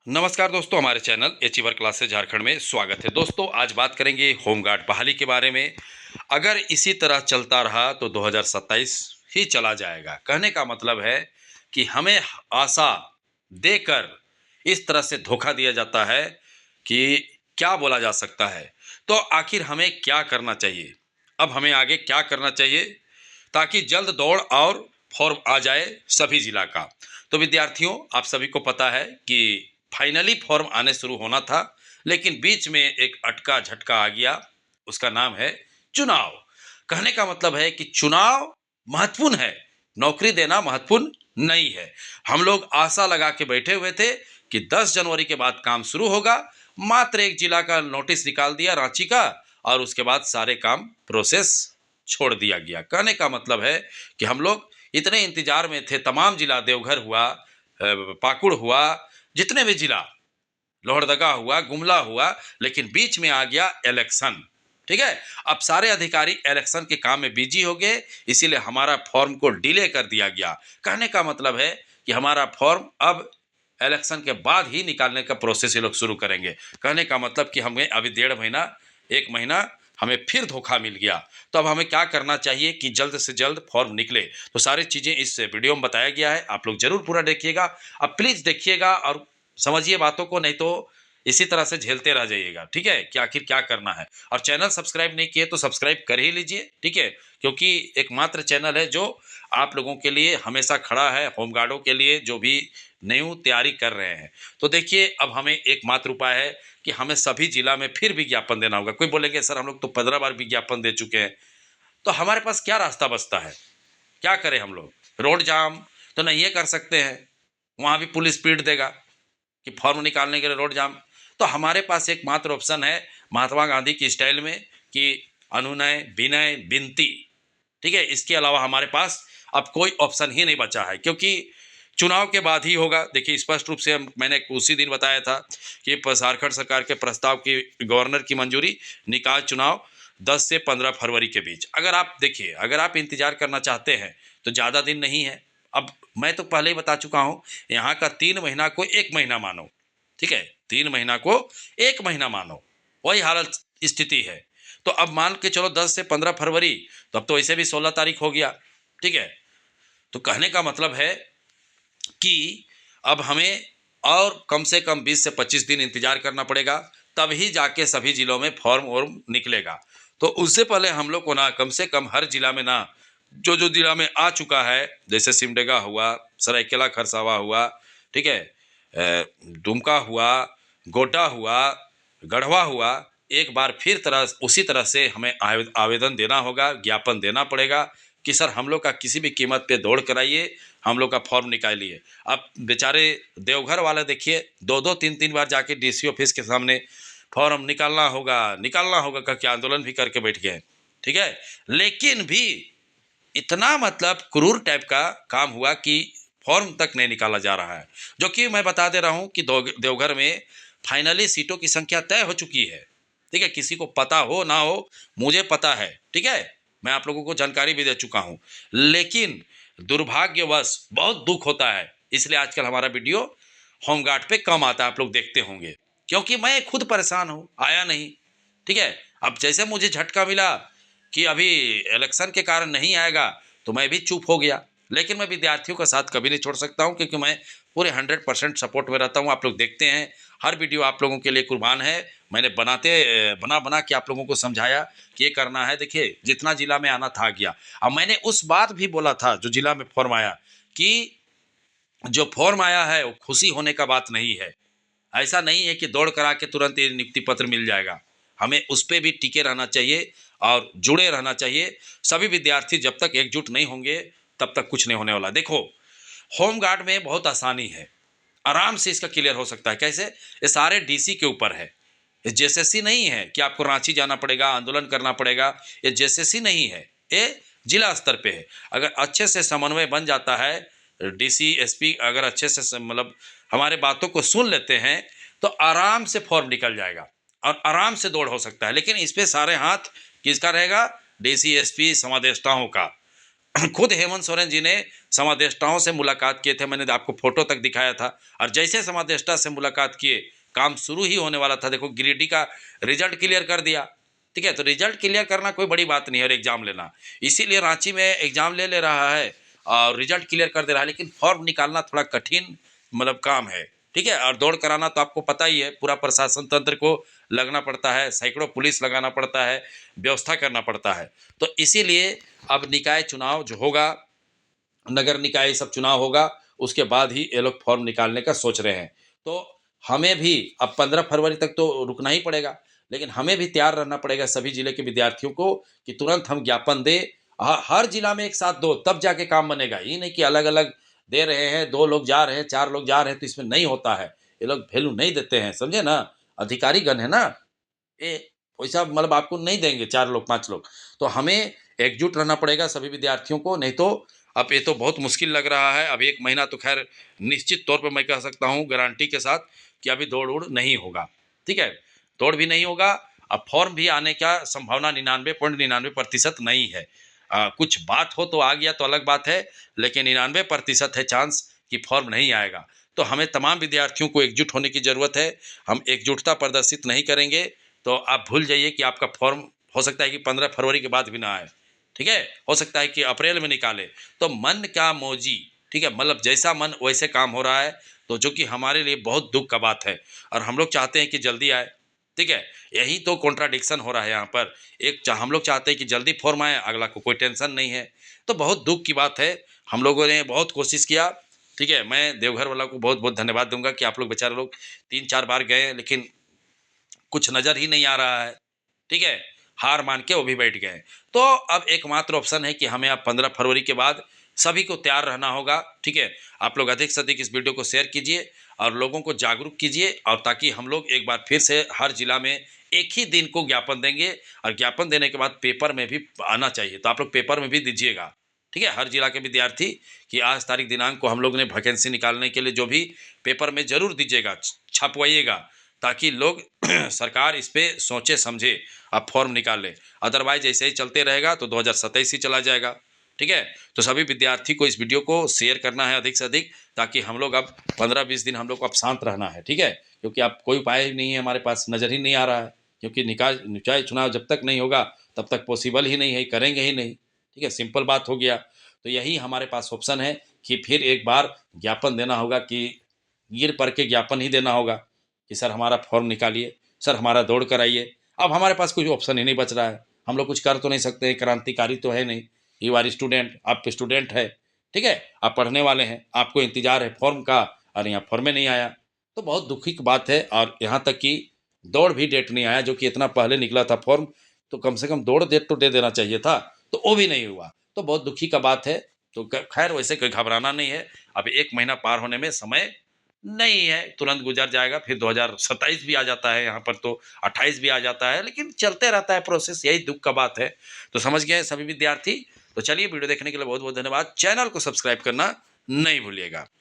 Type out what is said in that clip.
नमस्कार दोस्तों, हमारे चैनल अचीवर क्लासेस झारखंड में स्वागत है। दोस्तों, आज बात करेंगे होमगार्ड बहाली के बारे में। अगर इसी तरह चलता रहा तो 2027 ही चला जाएगा। कहने का मतलब है कि हमें आशा देकर इस तरह से धोखा दिया जाता है कि क्या बोला जा सकता है। तो आखिर हमें क्या करना चाहिए? अब हमें आगे क्या करना चाहिए ताकि जल्द दौड़ और फॉर्म आ जाए सभी जिला का। तो विद्यार्थियों, आप सभी को पता है कि फाइनली फॉर्म आने शुरू होना था, लेकिन बीच में एक अटका झटका आ गया। उसका नाम है चुनाव। कहने का मतलब है कि चुनाव महत्वपूर्ण है, नौकरी देना महत्वपूर्ण नहीं है। हम लोग आशा लगा के बैठे हुए थे कि 10 जनवरी के बाद काम शुरू होगा। मात्र एक जिला का नोटिस निकाल दिया, रांची का, और उसके बाद सारे काम प्रोसेस छोड़ दिया गया। कहने का मतलब है कि हम लोग इतने इंतजार में थे। तमाम जिला, देवघर हुआ, पाकुड़ हुआ, जितने भी जिला, लोहरदगा हुआ, गुमला हुआ, लेकिन बीच में आ गया इलेक्शन। ठीक है, अब सारे अधिकारी इलेक्शन के काम में बिजी हो गए, इसीलिए हमारा फॉर्म को डिले कर दिया गया। कहने का मतलब है कि हमारा फॉर्म अब इलेक्शन के बाद ही निकालने का प्रोसेस ये लोग शुरू करेंगे। कहने का मतलब कि हमें अभी 1.5 महीना, 1 महीना हमें फिर धोखा मिल गया। तो अब हमें क्या करना चाहिए कि जल्द से जल्द फॉर्म निकले। तो सारी चीज़ें इस वीडियो में बताया गया है, आप लोग जरूर पूरा देखिएगा। अब प्लीज़ देखिएगा और समझिए बातों को, नहीं तो इसी तरह से झेलते रह जाइएगा। ठीक है, कि आखिर क्या करना है। और चैनल सब्सक्राइब नहीं किए तो सब्सक्राइब कर ही लीजिए। ठीक है, क्योंकि एकमात्र चैनल है जो आप लोगों के लिए हमेशा खड़ा है, होमगार्डों के लिए जो भी न्यू तैयारी कर रहे हैं। तो देखिए, अब हमें एकमात्र उपाय है कि हमें सभी जिला में फिर विज्ञापन देना होगा। कोई बोलेंगे सर हम लोग तो 15 बार विज्ञापन दे चुके हैं। तो हमारे पास क्या रास्ता बचता है? क्या करें हम लोग? रोड जाम तो नहीं कर सकते हैं, वहाँ भी पुलिस पीट देगा कि फॉर्म निकालने के लिए रोड जाम। तो हमारे पास एकमात्र ऑप्शन है महात्मा गांधी की स्टाइल में कि अनुनय, विनय, विनती। ठीक है, इसके अलावा हमारे पास अब कोई ऑप्शन ही नहीं बचा है, क्योंकि चुनाव के बाद ही होगा। देखिए, स्पष्ट रूप से मैंने उसी दिन बताया था कि झारखंड सरकार के प्रस्ताव की गवर्नर की मंजूरी, निकाय चुनाव 10 से 15 फरवरी के बीच। अगर आप देखिए, अगर आप इंतजार करना चाहते हैं तो ज़्यादा दिन नहीं है। अब मैं तो पहले ही बता चुका हूँ, यहाँ का 3 महीना को 1 महीना मानो। ठीक है, 3 महीना को 1 महीना मानो, वही हालत स्थिति है। तो अब मान के चलो 10 से 15 फरवरी, तो अब तो वैसे भी 16 तारीख हो गया। ठीक है, तो कहने का मतलब है कि अब हमें और कम से कम 20 से 25 दिन इंतजार करना पड़ेगा, तभी जाके सभी जिलों में फॉर्म वॉर्म निकलेगा। तो उससे पहले हम लोग को ना कम से कम हर जिला में ना, जो जो जिला में आ चुका है, जैसे सिमडेगा हुआ, सरायकेला खरसावा हुआ, ठीक है, दुमका हुआ, गोड्डा हुआ, गढ़वा हुआ, एक बार फिर उसी तरह से हमें आवेदन देना होगा, ज्ञापन देना पड़ेगा कि सर हम लोग का किसी भी कीमत पे दौड़ कराइए, हम लोग का फॉर्म निकालिए। अब बेचारे देवघर वाले देखिए, 2-2 3-3 बार जाके डीसी ऑफिस के सामने फॉर्म निकालना होगा करके आंदोलन भी करके बैठ गए। ठीक है, लेकिन भी इतना मतलब क्रूर टाइप का काम हुआ कि फॉर्म तक नहीं निकाला जा रहा है। जो कि मैं बता दे रहा हूँ कि देवघर में फाइनली सीटों की संख्या तय हो चुकी है। ठीक है, किसी को पता हो ना हो, मुझे पता है। ठीक है, मैं आप लोगों को जानकारी भी दे चुका हूँ। लेकिन दुर्भाग्यवश बहुत दुख होता है, इसलिए आजकल हमारा वीडियो होमगार्ड पे कम आता है, आप लोग देखते होंगे, क्योंकि मैं खुद परेशान हूँ, आया नहीं। ठीक है, अब जैसे मुझे झटका मिला कि अभी इलेक्शन के कारण नहीं आएगा, तो मैं भी चुप हो गया। लेकिन मैं विद्यार्थियों का साथ कभी नहीं छोड़ सकता हूँ, क्योंकि मैं पूरे 100% सपोर्ट में रहता हूँ। आप लोग देखते हैं, हर वीडियो आप लोगों के लिए कुर्बान है। मैंने बना बना के आप लोगों को समझाया कि ये करना है। देखिए, जितना जिला में आना था गया। अब मैंने उस बात भी बोला था जो जिला में फॉर्म आया, कि जो फॉर्म आया है वो खुशी होने का बात नहीं है। ऐसा नहीं है कि दौड़ करा के तुरंत ये नियुक्ति पत्र मिल जाएगा। हमें उस पर भी टिके रहना चाहिए और जुड़े रहना चाहिए। सभी विद्यार्थी जब तक एकजुट नहीं होंगे तब तक कुछ नहीं होने वाला। देखो, होमगार्ड में बहुत आसानी है, आराम से इसका क्लियर हो सकता है। कैसे? ये सारे डीसी के ऊपर है। ये जेएसएससी नहीं है कि आपको रांची जाना पड़ेगा, आंदोलन करना पड़ेगा। ये जेएसएससी नहीं है, ये जिला स्तर पे है। अगर अच्छे से समन्वय बन जाता है, डीसी एसपी अगर अच्छे से मतलब हमारे बातों को सुन लेते हैं, तो आराम से फॉर्म निकल जाएगा और आराम से दौड़ हो सकता है। लेकिन इस पे सारे हाथ किसका रहेगा? डीसी एसपी समादेष्टाओं का। खुद हेमंत सोरेन जी ने समादेष्टाओं से मुलाकात किए थे, मैंने आपको फोटो तक दिखाया था। और जैसे समादेष्टा से मुलाकात किए, काम शुरू ही होने वाला था, देखो गिरिडीह का रिजल्ट क्लियर कर दिया। ठीक है, तो रिजल्ट क्लियर करना कोई बड़ी बात नहीं है, और एग्जाम लेना, इसीलिए रांची में एग्जाम ले रहा है और रिजल्ट क्लियर कर दे रहा है। लेकिन फॉर्म निकालना थोड़ा कठिन मतलब काम है। ठीक है, और दौड़ कराना तो आपको पता ही है, पूरा प्रशासन तंत्र को लगना पड़ता है, सैकड़ों पुलिस लगाना पड़ता है, व्यवस्था करना पड़ता है। तो इसीलिए अब निकाय चुनाव जो होगा, नगर निकाय सब चुनाव होगा, उसके बाद ही ये लोग फॉर्म निकालने का सोच रहे हैं। तो हमें भी अब 15 फरवरी तक तो रुकना ही पड़ेगा, लेकिन हमें भी तैयार रहना पड़ेगा सभी जिले के विद्यार्थियों को कि तुरंत हम ज्ञापन दे, हर जिला में एक साथ दो, तब जाके काम बनेगा। ये नहीं कि अलग अलग दे रहे हैं, 2 लोग जा रहे हैं, 4 लोग जा रहे हैं, तो इसमें नहीं होता है। ये लोग वैल्यू नहीं देते हैं, समझे ना, अधिकारी गण है ना ये, वैसा मतलब आपको नहीं देंगे 4 लोग 5 लोग। तो हमें एकजुट रहना पड़ेगा सभी विद्यार्थियों को, नहीं तो अब ये तो बहुत मुश्किल लग रहा है। अब 1 महीना तो खैर निश्चित तौर पर मैं कह सकता हूँ गारंटी के साथ कि अभी दौड़ उड़ नहीं होगा। ठीक है, दौड़ भी नहीं होगा। अब फॉर्म भी आने का संभावना 99.99% नहीं है। कुछ बात हो तो आ गया तो अलग बात है, लेकिन 99% है चांस कि फॉर्म नहीं आएगा। तो हमें तमाम विद्यार्थियों को एकजुट होने की ज़रूरत है। हम एकजुटता प्रदर्शित नहीं करेंगे तो आप भूल जाइए कि आपका फॉर्म हो सकता है कि 15 फरवरी के बाद भी ना आए। ठीक है, हो सकता है कि अप्रैल में निकाले। तो मन क्या मौजी, ठीक है, मतलब जैसा मन वैसे काम हो रहा है, तो जो कि हमारे लिए बहुत दुख का बात है, और हम लोग चाहते हैं कि जल्दी आए। ठीक है, यही तो कॉन्ट्राडिक्शन हो रहा है यहाँ पर। हम लोग चाहते हैं कि जल्दी फॉर्म आए, अगला को कोई टेंशन नहीं है। तो बहुत दुख की बात है। हम लोगों ने बहुत कोशिश किया। ठीक है, मैं देवघर वाला को बहुत बहुत धन्यवाद दूंगा कि आप लोग बेचारे लोग 3-4 बार गए, लेकिन कुछ नज़र ही नहीं आ रहा है। ठीक है, हार मान के वो भी बैठ गए। तो अब एकमात्र ऑप्शन है कि हमें अब 15 फरवरी के बाद सभी को तैयार रहना होगा। ठीक है, आप लोग अधिक से अधिक इस वीडियो को शेयर कीजिए और लोगों को जागरूक कीजिए, और ताकि हम लोग एक बार फिर से हर जिला में एक ही दिन को ज्ञापन देंगे, और ज्ञापन देने के बाद पेपर में भी आना चाहिए, तो आप लोग पेपर में भी दीजिएगा। ठीक है, हर जिला के विद्यार्थी कि आज तारीख दिनांक को हम लोग ने वैकेंसी निकालने के लिए जो भी पेपर में जरूर दीजिएगा, छपवाइएगा, ताकि लोग सरकार इस पे सोचे समझे, अब फॉर्म निकाल ले। अदरवाइज ऐसे ही चलते रहेगा तो 2027 ही चला जाएगा। ठीक है, तो सभी विद्यार्थी को इस वीडियो को शेयर करना है अधिक से अधिक, ताकि हम लोग अब 15-20 दिन हम लोग को अब शांत रहना है। ठीक है, क्योंकि अब कोई उपाय नहीं है हमारे पास, नज़र ही नहीं आ रहा है, क्योंकि निकाय चुनाव जब तक नहीं होगा तब तक पॉसिबल ही नहीं है, करेंगे ही नहीं। ठीक है, सिंपल बात हो गया। तो यही हमारे पास ऑप्शन है कि फिर एक बार ज्ञापन देना होगा, कि गिर पड़ के ज्ञापन ही देना होगा कि सर हमारा फॉर्म निकालिए, सर हमारा दौड़ कराइए। अब हमारे पास कुछ ऑप्शन ही नहीं बच रहा है, हम लोग कुछ कर तो नहीं सकते, क्रांतिकारी तो है नहीं। यू आर स्टूडेंट, आप स्टूडेंट है। ठीक है, आप पढ़ने वाले हैं, आपको इंतजार है फॉर्म का, और यहाँ फॉर्म नहीं आया। तो बहुत दुखी की बात है। और यहाँ तक कि दौड़ भी डेट नहीं आया, जो कि इतना पहले निकला था फॉर्म, तो कम से कम दौड़ डेट तो दे देना चाहिए था, तो वो भी नहीं हुआ। तो बहुत दुखी का बात है। तो खैर वैसे कोई घबराना नहीं है, अब 1 महीना पार होने में समय नहीं है, तुरंत गुजर जाएगा। फिर 2027 भी आ जाता है, यहाँ पर तो 28 भी आ जाता है, लेकिन चलते रहता है प्रोसेस, यही दुख का बात है। तो समझ गए सभी विद्यार्थी। तो चलिए, वीडियो देखने के लिए बहुत बहुत धन्यवाद। चैनल को सब्सक्राइब करना नहीं भूलिएगा।